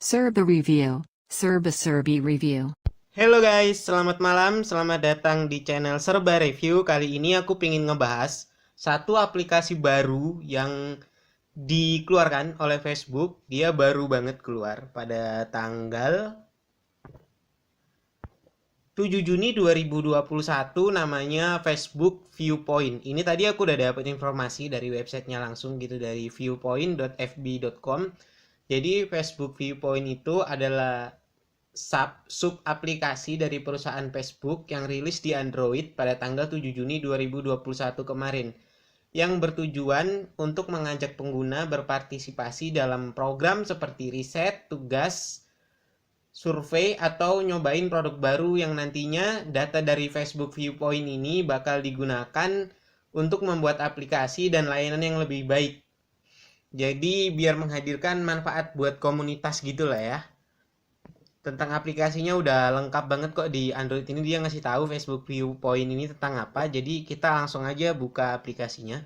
Serba Review, Serba Serbi Review. Halo guys, selamat malam, selamat datang di channel Serba Review. Kali ini aku pengen ngebahas satu aplikasi baru yang dikeluarkan oleh Facebook. Dia baru banget keluar pada tanggal 7 Juni 2021, namanya Facebook Viewpoint. Ini tadi aku udah dapat informasi dari websitenya langsung gitu, dari viewpoint.fb.com. Jadi Facebook Viewpoint itu adalah sub aplikasi dari perusahaan Facebook yang rilis di Android pada tanggal 7 Juni 2021 kemarin, yang bertujuan untuk mengajak pengguna berpartisipasi dalam program seperti riset, tugas, survei, atau nyobain produk baru yang nantinya data dari Facebook Viewpoint ini bakal digunakan untuk membuat aplikasi dan layanan yang lebih baik. Jadi biar menghadirkan manfaat buat komunitas gitu lah ya. Tentang aplikasinya udah lengkap banget kok di Android ini, dia ngasih tahu Facebook Viewpoint ini tentang apa. Jadi kita langsung aja buka aplikasinya.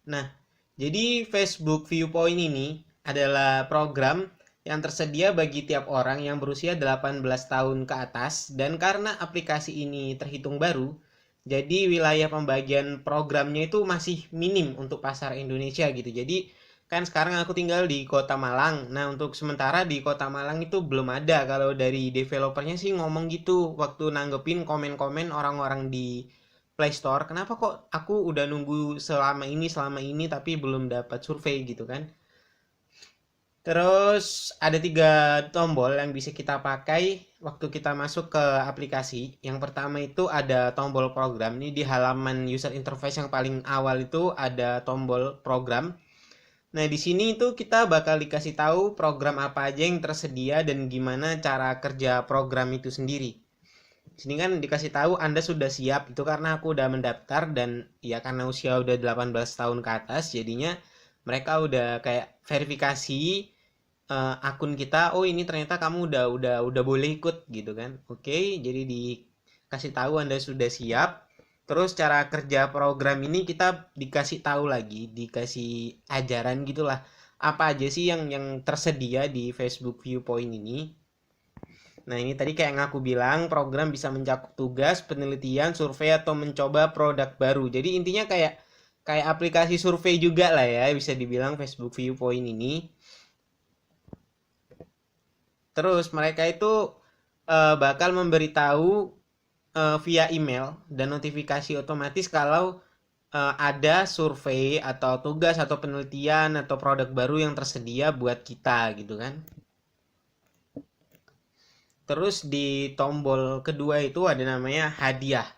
Nah, jadi Facebook Viewpoint ini adalah program yang tersedia bagi tiap orang yang berusia 18 tahun ke atas, dan karena aplikasi ini terhitung baru, jadi wilayah pembagian programnya itu masih minim untuk pasar Indonesia gitu. Jadi kan sekarang aku tinggal di Kota Malang. Nah, untuk sementara di Kota Malang itu belum ada. Kalau dari developernya sih ngomong gitu waktu nanggepin komen-komen orang-orang di Play Store, kenapa kok aku udah nunggu selama ini tapi belum dapat survei gitu kan. Terus ada 3 tombol yang bisa kita pakai waktu kita masuk ke aplikasi. Yang pertama itu ada tombol program. Ini di halaman user interface yang paling awal itu ada tombol program. Nah, di sini itu kita bakal dikasih tahu program apa aja yang tersedia dan gimana cara kerja program itu sendiri. Di sini kan dikasih tahu Anda sudah siap, itu karena aku udah mendaftar, dan ya karena usia udah 18 tahun ke atas, jadinya mereka udah kayak verifikasi akun kita. Oh, ini ternyata kamu udah boleh ikut gitu kan. Oke, jadi dikasih tahu Anda sudah siap. Terus cara kerja program ini kita dikasih tahu lagi, dikasih ajaran gitulah, apa aja sih yang tersedia di Facebook Viewpoint ini. Nah, ini tadi kayak yang aku bilang, program bisa mencakup tugas, penelitian, survei, atau mencoba produk baru. Jadi intinya kayak kayak aplikasi survei juga lah ya, bisa dibilang Facebook Viewpoint ini. Terus mereka itu bakal memberitahu via email dan notifikasi otomatis kalau ada survei atau tugas atau penelitian atau produk baru yang tersedia buat kita gitu kan. Terus di tombol kedua itu ada namanya hadiah.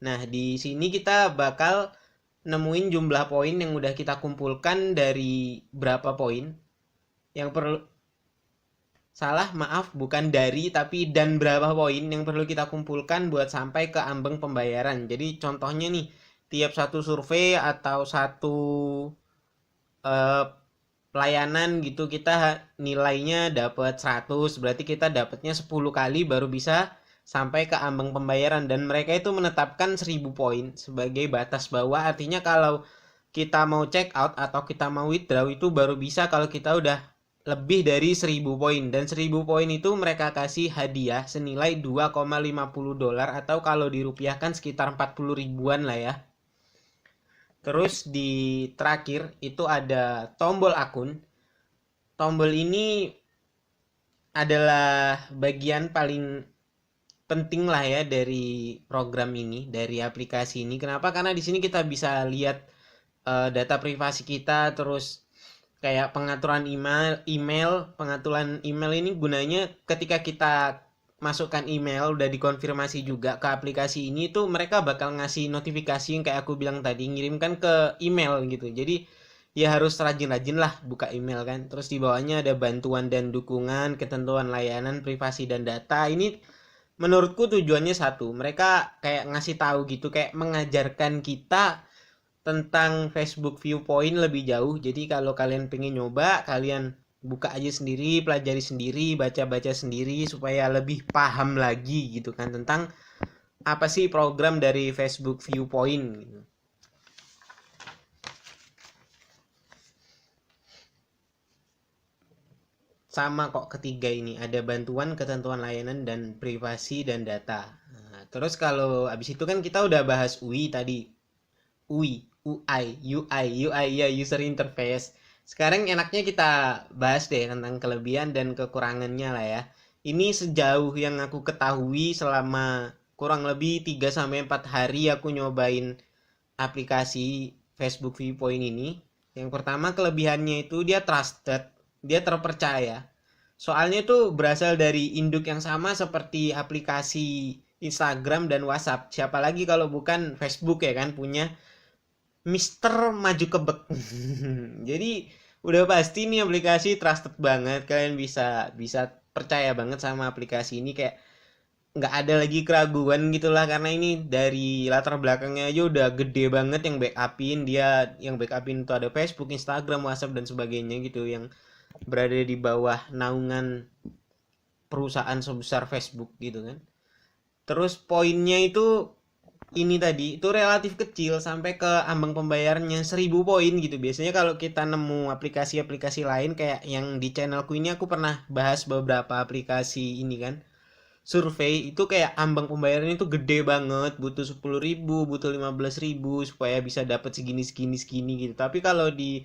Nah, di sini kita bakal nemuin jumlah poin yang udah kita kumpulkan dari berapa poin. Yang perlu Salah, maaf, bukan dari tapi dan berapa poin yang perlu kita kumpulkan buat sampai ke ambang pembayaran. Jadi contohnya nih, tiap satu survei atau satu eh, pelayanan gitu kita nilainya dapat 100, berarti kita dapatnya 10 kali baru bisa sampai ke ambang pembayaran, dan mereka itu menetapkan 1000 poin sebagai batas bawah. Artinya kalau kita mau check out atau kita mau withdraw itu baru bisa kalau kita udah lebih dari 1000 poin, dan 1000 poin itu mereka kasih hadiah senilai $2,50, atau kalau dirupiahkan sekitar 40 ribuan lah ya. Terus di terakhir itu ada tombol akun. Tombol ini adalah bagian paling penting lah ya dari program ini, dari aplikasi ini. Kenapa? Karena di sini kita bisa lihat data privasi kita, terus kayak pengaturan email ini gunanya ketika kita masukkan email udah dikonfirmasi juga ke aplikasi ini tuh mereka bakal ngasih notifikasi yang kayak aku bilang tadi, ngirimkan ke email gitu. Jadi ya harus rajin-rajin lah buka email kan. Terus di bawahnya ada bantuan dan dukungan, ketentuan layanan, privasi dan data. Ini menurutku tujuannya satu, mereka kayak ngasih tahu gitu, kayak mengajarkan kita tentang Facebook Viewpoint lebih jauh. Jadi kalau kalian pengen nyoba, kalian buka aja sendiri, pelajari sendiri, baca-baca sendiri supaya lebih paham lagi gitu kan tentang apa sih program dari Facebook Viewpoint gitu. sama kok ketiga ini, ada bantuan, ketentuan layanan, dan privasi dan data. Nah, terus kalau abis itu kan kita udah bahas UI tadi. UI ya, user interface. Sekarang enaknya kita bahas deh tentang kelebihan dan kekurangannya lah ya. Ini sejauh yang aku ketahui selama kurang lebih 3 sampai 4 hari aku nyobain aplikasi Facebook Viewpoint ini. Yang pertama kelebihannya itu dia trusted, dia terpercaya. Soalnya itu berasal dari induk yang sama seperti aplikasi Instagram dan WhatsApp. Siapa lagi kalau bukan Facebook ya kan, punya Mister Maju Kebek. Jadi udah pasti nih aplikasi trusted banget. Kalian bisa bisa percaya banget sama aplikasi ini, kayak nggak ada lagi keraguan gitulah, karena ini dari latar belakangnya aja udah gede banget yang backupin dia, yang backupin itu ada Facebook, Instagram, WhatsApp dan sebagainya gitu, yang berada di bawah naungan perusahaan sebesar Facebook gitu kan. Terus poinnya itu ini tadi itu relatif kecil, sampai ke ambang pembayarannya 1.000 poin gitu. Biasanya kalau kita nemu aplikasi-aplikasi lain kayak yang di channelku ini, aku pernah bahas beberapa aplikasi ini kan, survei itu kayak ambang pembayarannya itu gede banget, butuh 10.000, butuh 15.000 supaya bisa dapat segini segini segini gitu. Tapi kalau di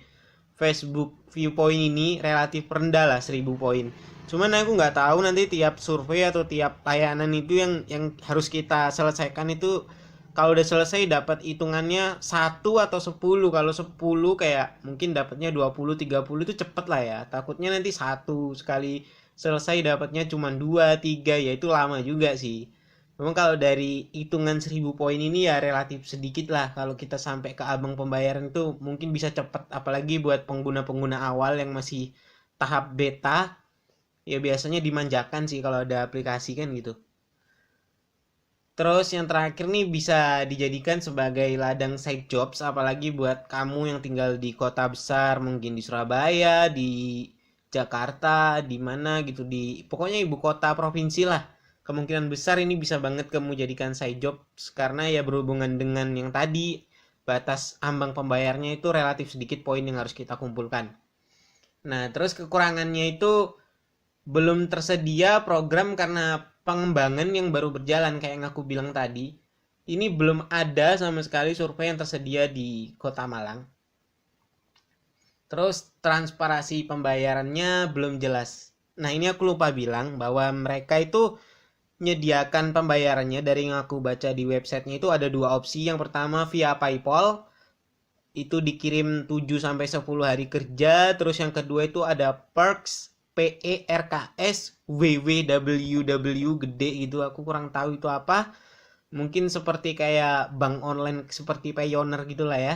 Facebook Viewpoint ini relatif rendah lah, 1.000 poin. Cuman aku nggak tahu nanti tiap survei atau tiap layanan itu yang harus kita selesaikan itu, kalau udah selesai dapat hitungannya 1 atau 10. Kalau 10 kayak mungkin dapatnya 20 30 itu cepet lah ya. Takutnya nanti satu sekali selesai dapatnya cuma 2 3, ya itu lama juga sih. Memang kalau dari hitungan 1.000 poin ini ya relatif sedikit lah. Kalau kita sampai ke abang pembayaran itu mungkin bisa cepet. Apalagi buat pengguna-pengguna awal yang masih tahap beta, ya biasanya dimanjakan sih kalau ada aplikasi kan gitu. Terus yang terakhir nih bisa dijadikan sebagai ladang side jobs, apalagi buat kamu yang tinggal di kota besar, mungkin di Surabaya, di Jakarta, di mana gitu, di pokoknya ibu kota provinsi lah. Kemungkinan besar ini bisa banget kamu jadikan side jobs, karena ya berhubungan dengan yang tadi, batas ambang pembayarnya itu relatif sedikit poin yang harus kita kumpulkan. Nah, terus kekurangannya itu belum tersedia program karena pengembangan yang baru berjalan kayak yang aku bilang tadi. Ini belum ada sama sekali survei yang tersedia di Kota Malang. Terus transparansi pembayarannya belum jelas. Nah, ini aku lupa bilang bahwa mereka itu menyediakan pembayarannya, dari yang aku baca di websitenya itu ada dua opsi. Yang pertama via PayPal, itu dikirim 7 sampai 10 hari kerja. Terus yang kedua itu ada Perks, PERKS WWWW gede gitu, aku kurang tahu itu apa. Mungkin seperti kayak bank online seperti Payoneer gitulah ya.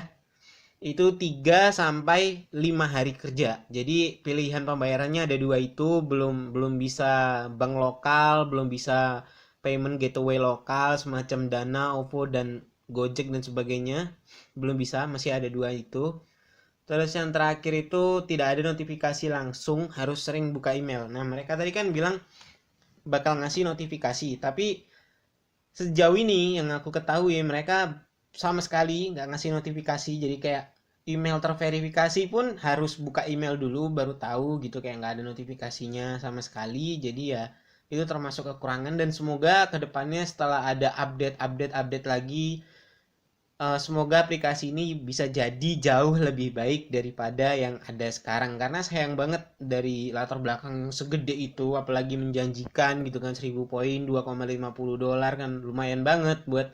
Itu 3 sampai 5 hari kerja. Jadi pilihan pembayarannya ada dua itu, belum bisa bank lokal, belum bisa payment gateway lokal semacam Dana, OVO dan Gojek dan sebagainya. Belum bisa, masih ada dua itu. Terus yang terakhir itu tidak ada notifikasi langsung, harus sering buka email. Nah, mereka tadi kan bilang bakal ngasih notifikasi, tapi sejauh ini yang aku ketahui mereka sama sekali nggak ngasih notifikasi. Jadi kayak email terverifikasi pun harus buka email dulu baru tahu gitu, kayak nggak ada notifikasinya sama sekali. Jadi ya itu termasuk kekurangan, dan semoga kedepannya setelah ada update lagi, semoga aplikasi ini bisa jadi jauh lebih baik daripada yang ada sekarang, karena sayang banget dari latar belakang segede itu, apalagi menjanjikan gitu kan, 1.000 poin $2,50 kan lumayan banget buat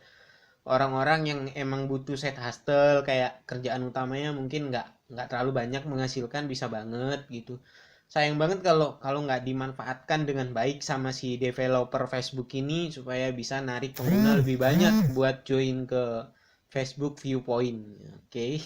orang-orang yang emang butuh side hustle, kayak kerjaan utamanya mungkin nggak terlalu banyak menghasilkan, bisa banget gitu. Sayang banget kalau kalau nggak dimanfaatkan dengan baik sama si developer Facebook ini, supaya bisa narik pengguna lebih banyak buat join ke Facebook Viewpoint. Oke.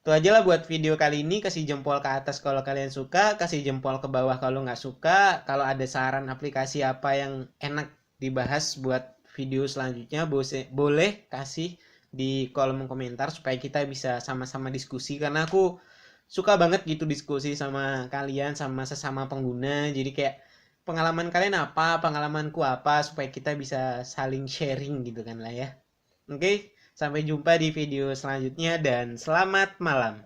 Itu aja lah buat video kali ini. Kasih jempol ke atas kalau kalian suka, kasih jempol ke bawah kalau nggak suka. Kalau ada saran aplikasi apa yang enak dibahas buat video selanjutnya, boleh kasih di kolom komentar supaya kita bisa sama-sama diskusi, karena aku suka banget gitu diskusi sama kalian, sama sesama pengguna. Jadi kayak pengalaman kalian apa, pengalamanku apa, supaya kita bisa saling sharing gitu kan lah ya. Oke, sampai jumpa di video selanjutnya dan selamat malam.